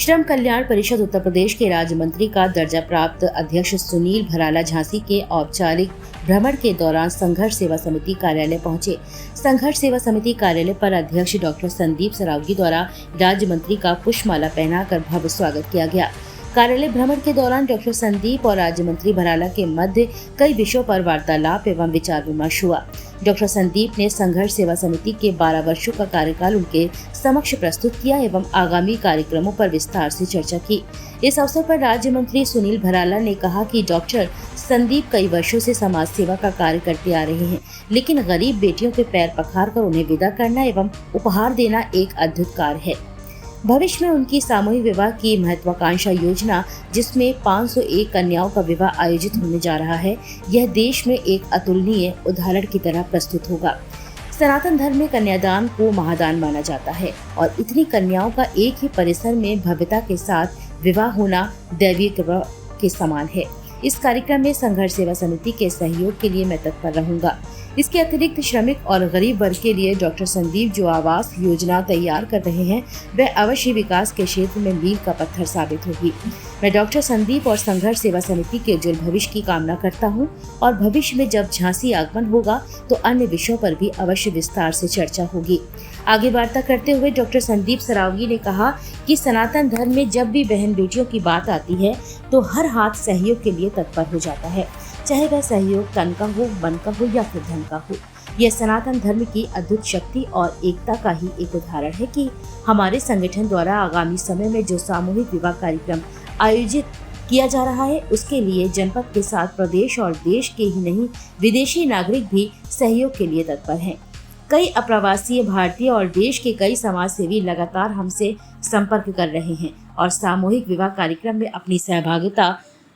श्रम कल्याण परिषद उत्तर प्रदेश के राज्य मंत्री का दर्जा प्राप्त अध्यक्ष सुनील भराला झांसी के औपचारिक भ्रमण के दौरान संघर्ष सेवा समिति कार्यालय पहुंचे। संघर्ष सेवा समिति कार्यालय पर अध्यक्ष डॉक्टर संदीप सरावगी द्वारा राज्य मंत्री का पुष्पमाला पहनाकर भव्य स्वागत किया गया। कार्यालय भ्रमण के दौरान डॉक्टर संदीप और राज्य मंत्री भराला के मध्य कई विषयों पर वार्तालाप एवं विचार विमर्श हुआ। डॉक्टर संदीप ने संघर्ष सेवा समिति के 12 वर्षों का कार्यकाल उनके समक्ष प्रस्तुत किया एवं आगामी कार्यक्रमों पर विस्तार से चर्चा की। इस अवसर पर राज्य मंत्री सुनील भराला ने कहा कि डॉक्टर संदीप कई वर्षों से समाज सेवा का कार्य करते आ रहे हैं, लेकिन गरीब बेटियों के पैर पखारकर उन्हें विदा करना एवं उपहार देना एक अद्भुत कार्य है। भविष्य में उनकी सामूहिक विवाह की महत्वाकांक्षा योजना, जिसमें 501 कन्याओं का विवाह आयोजित होने जा रहा है, यह देश में एक अतुलनीय उदाहरण की तरह प्रस्तुत होगा। सनातन धर्म में कन्यादान को महादान माना जाता है और इतनी कन्याओं का एक ही परिसर में भव्यता के साथ विवाह होना दैवीय कृपा के समान है। इस कार्यक्रम में संघर्ष सेवा समिति के सहयोग के लिए मैं तत्पर रहूंगा। इसके अतिरिक्त श्रमिक और गरीब वर्ग के लिए डॉक्टर संदीप जो आवास योजना तैयार कर रहे हैं, वह अवश्य विकास के क्षेत्र में मील का पत्थर साबित होगी। मैं डॉक्टर संदीप और संघर्ष सेवा समिति के उज्जवल भविष्य की कामना करता हूं और भविष्य में जब झांसी आगमन होगा तो अन्य विषयों पर भी अवश्य विस्तार से चर्चा होगी। आगे वार्ता करते हुए डॉक्टर संदीप सरावगी ने कहा कि सनातन धर्म में जब भी बहन बेटियों की बात आती है तो हर हाथ सहयोग के लिए तत्पर हो जाता है, चाहे वह सहयोग तन का हो, मन का हो या फिर धन का हो। यह सनातन धर्म की अद्भुत शक्ति और एकता का ही एक उदाहरण है कि हमारे संगठन द्वारा आगामी समय में जो सामूहिक विवाह कार्यक्रम आयोजित किया जा रहा है, उसके लिए जनपद के साथ प्रदेश और देश के ही नहीं विदेशी नागरिक भी सहयोग के लिए तत्पर हैं। कई अप्रवासी भारतीय और देश के कई समाज सेवी लगातार हमसे संपर्क कर रहे हैं और सामूहिक विवाह कार्यक्रम में अपनी सहभागिता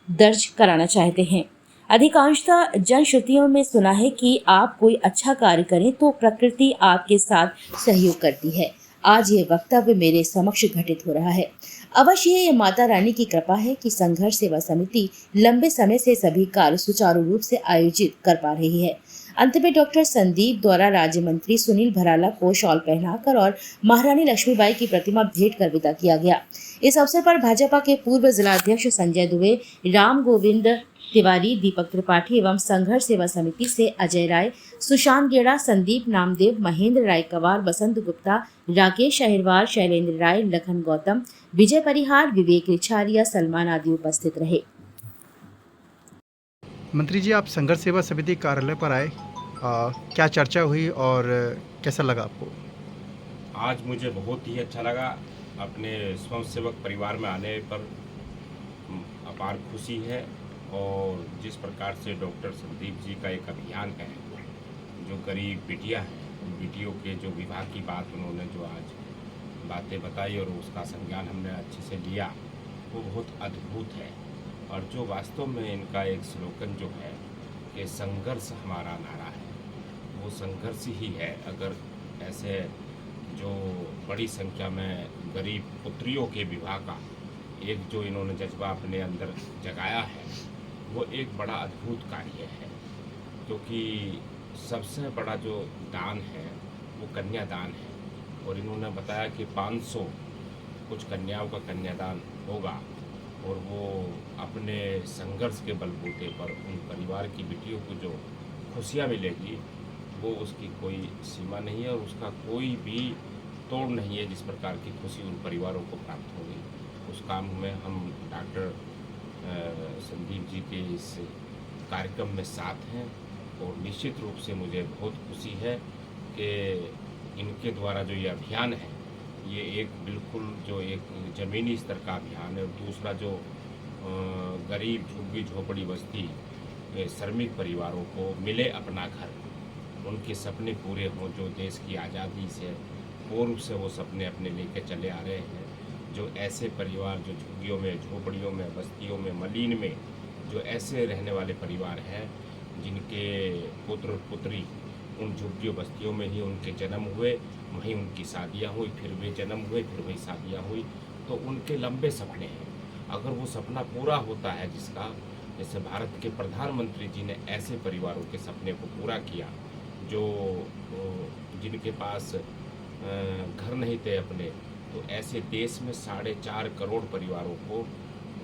दर्ज कराना चाहते हैं। अधिकांशतः जनश्रुतियों में सुना है कि आप कोई अच्छा कार्य करें तो प्रकृति आपके साथ सहयोग करती है। आज ये वक्तव्य मेरे समक्ष घटित हो रहा है। अवश्य ये माता रानी की कृपा है कि संघर्ष सेवा समिति लंबे समय से सभी कार्य सुचारू रूप से आयोजित कर पा रही है। अंत में डॉक्टर संदीप द्वारा राज्य मंत्री सुनील भराला को शॉल पहनाकर और महारानी लक्ष्मीबाई की प्रतिमा भेंट कर विदा किया गया। इस अवसर पर भाजपा के पूर्व जिलाध्यक्ष संजय दुबे, राम गोविंद तिवारी, दीपक त्रिपाठी एवं संघर्ष सेवा समिति से अजय राय, सुशांत गेड़ा, संदीप नामदेव, महेंद्र राय कवार, बसंत गुप्ता, राकेश अहिरवार, शैलेंद्र राय, लखन गौतम, विजय परिहार, विवेक रिछारिया, सलमान आदि उपस्थित रहे। मंत्री जी, आप संघर्ष सेवा समिति कार्यालय पर आए, क्या चर्चा हुई और कैसा लगा आपको? आज मुझे बहुत ही अच्छा लगा। अपने स्वयंसेवक परिवार में आने पर अपार खुशी है और जिस प्रकार से डॉक्टर संदीप जी का एक अभियान है, जो गरीब बिटिया हैं, उन बिटियों के जो विवाह की बात उन्होंने जो आज बातें बताई और उसका संज्ञान हमने अच्छे से लिया, वो बहुत अद्भुत है। और जो वास्तव में इनका एक स्लोगन जो है कि संघर्ष हमारा नारा है, वो संघर्ष ही है। अगर ऐसे जो बड़ी संख्या में गरीब पुत्रियों के विवाह का एक जो इन्होंने जज्बा अपने अंदर जगाया है, वो एक बड़ा अद्भुत कार्य है। क्योंकि सबसे बड़ा जो दान है वो कन्यादान है और इन्होंने बताया कि 500 कुछ कन्याओं का कन्यादान होगा और वो अपने संघर्ष के बलबूते पर उन परिवार की बेटियों को जो खुशियाँ मिलेगी, वो उसकी कोई सीमा नहीं है और उसका कोई भी तोड़ नहीं है। जिस प्रकार की खुशी उन परिवारों को प्राप्त होगी, उस काम में हम डॉक्टर संदीप जी के इस कार्यक्रम में साथ हैं और निश्चित रूप से मुझे बहुत खुशी है कि इनके द्वारा जो ये अभियान है, ये एक बिल्कुल जो एक ज़मीनी स्तर का अभियान है। और दूसरा जो गरीब झुग्गी झोपड़ी बस्ती श्रमिक परिवारों को मिले अपना घर, उनके सपने पूरे हों, जो देश की आज़ादी से पूर्व से वो सपने अपने लेके चले आ रहे हैं। जो ऐसे परिवार जो झुग्गियों में, झोपड़ियों में, बस्तियों में, मलीन में जो ऐसे रहने वाले परिवार हैं, जिनके पुत्र पुत्री उन झुग्गियों बस्तियों में ही उनके जन्म हुए, वहीं उनकी शादियाँ हुई, फिर वे जन्म हुए, फिर वही शादियाँ हुई, तो उनके लंबे सपने हैं। अगर वो सपना पूरा होता है, जिसका जैसे भारत के प्रधानमंत्री जी ने ऐसे परिवारों के सपने को पूरा किया, जो जिनके पास घर नहीं थे अपने, तो ऐसे देश में 4.5 करोड़ परिवारों को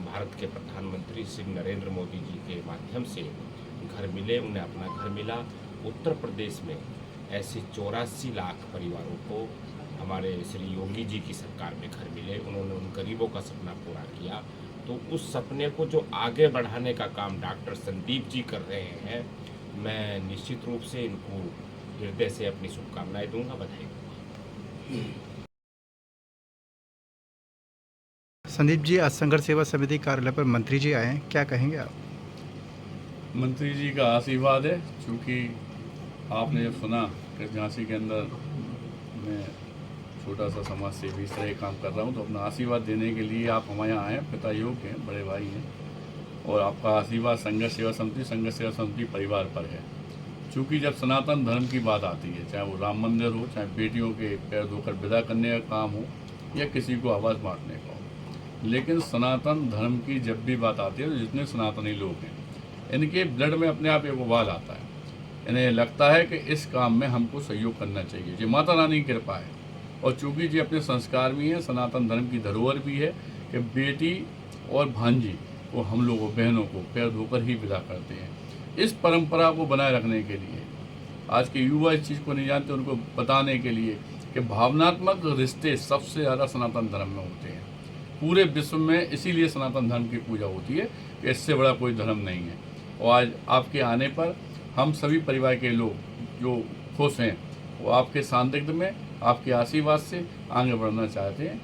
भारत के प्रधानमंत्री श्री नरेंद्र मोदी जी के माध्यम से घर मिले, उन्हें अपना घर मिला। उत्तर प्रदेश में ऐसे 84 लाख परिवारों को हमारे श्री योगी जी की सरकार में घर मिले। उन्होंने उन गरीबों का सपना पूरा किया। तो उस सपने को जो आगे बढ़ाने का काम डॉक्टर संदीप जी कर रहे हैं, मैं निश्चित रूप से इनको हृदय से अपनी शुभकामनाएं दूंगा, बधाई दूंगा। संदीप जी, आज संघर्ष सेवा समिति कार्यालय पर मंत्री जी आए हैं, क्या कहेंगे आप? मंत्री जी का आशीर्वाद है, क्योंकि आपने जब सुना कि झांसी के अंदर मैं छोटा सा समाज सेवी इस तरह काम कर रहा हूँ, तो अपना आशीर्वाद देने के लिए आप हमारे यहाँ आए। पिता योग्य हैं, बड़े भाई हैं, और आपका आशीर्वाद संघर्ष सेवा समिति परिवार पर है। क्योंकि जब सनातन धर्म की बात आती है, चाहे वो राम मंदिर हो, चाहे बेटियों के पैर धोकर विदा करने का काम हो, या किसी को आवाज़ बांटने का हो, लेकिन सनातन धर्म की जब भी बात आती है तो जितने सनातनी लोग हैं, इनके ब्लड में अपने आप एक उबाल आता है। इन्हें लगता है कि इस काम में हमको सहयोग करना चाहिए। ये माता रानी की कृपा है, और चूँकि जी अपने संस्कार भी हैं, सनातन धर्म की धरोहर भी है कि बेटी और भांजी को, हम लोगों बहनों को पैर धोकर ही विदा करते हैं। इस परंपरा को बनाए रखने के लिए आज के युवा इस चीज़ को नहीं जानते, उनको बताने के लिए कि भावनात्मक रिश्ते सबसे ज़्यादा सनातन धर्म में होते हैं। पूरे विश्व में इसीलिए सनातन धर्म की पूजा होती है कि इससे बड़ा कोई धर्म नहीं है। और आज आपके आने पर हम सभी परिवार के लोग जो खुश हैं, वो आपके सानिध्य में, आपके आशीर्वाद से आगे बढ़ना चाहते हैं।